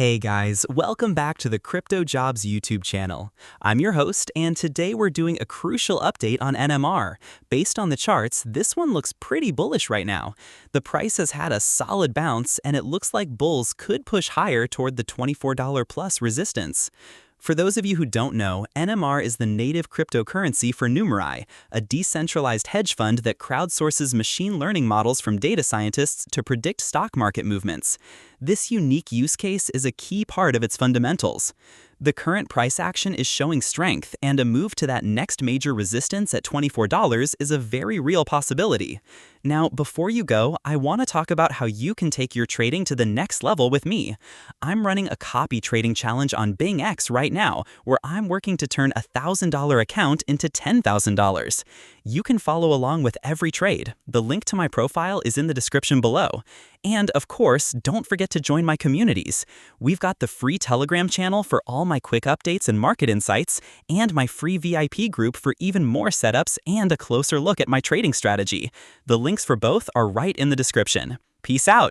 Hey guys, welcome back to the CryptoJobs YouTube channel. I'm your host, and today we're doing a crucial update on NMR. Based on the charts, this one looks pretty bullish right now. The price has had a solid bounce, and it looks like bulls could push higher toward the $24 plus resistance. For those of you who don't know, NMR is the native cryptocurrency for Numeri, a decentralized hedge fund that crowdsources machine learning models from data scientists to predict stock market movements. This unique use case is a key part of its fundamentals. The current price action is showing strength, and a move to that next major resistance at $24 is a very real possibility. Now, before you go, I want to talk about how you can take your trading to the next level with me. I'm running a copy trading challenge on BingX right now, where I'm working to turn a $1,000 account into $10,000. You can follow along with every trade. The link to my profile is in the description below. And of course, don't forget to join my communities. We've got the free Telegram channel for all my quick updates and market insights, and my free VIP group for even more setups and a closer look at my trading strategy. The links for both are right in the description. Peace out.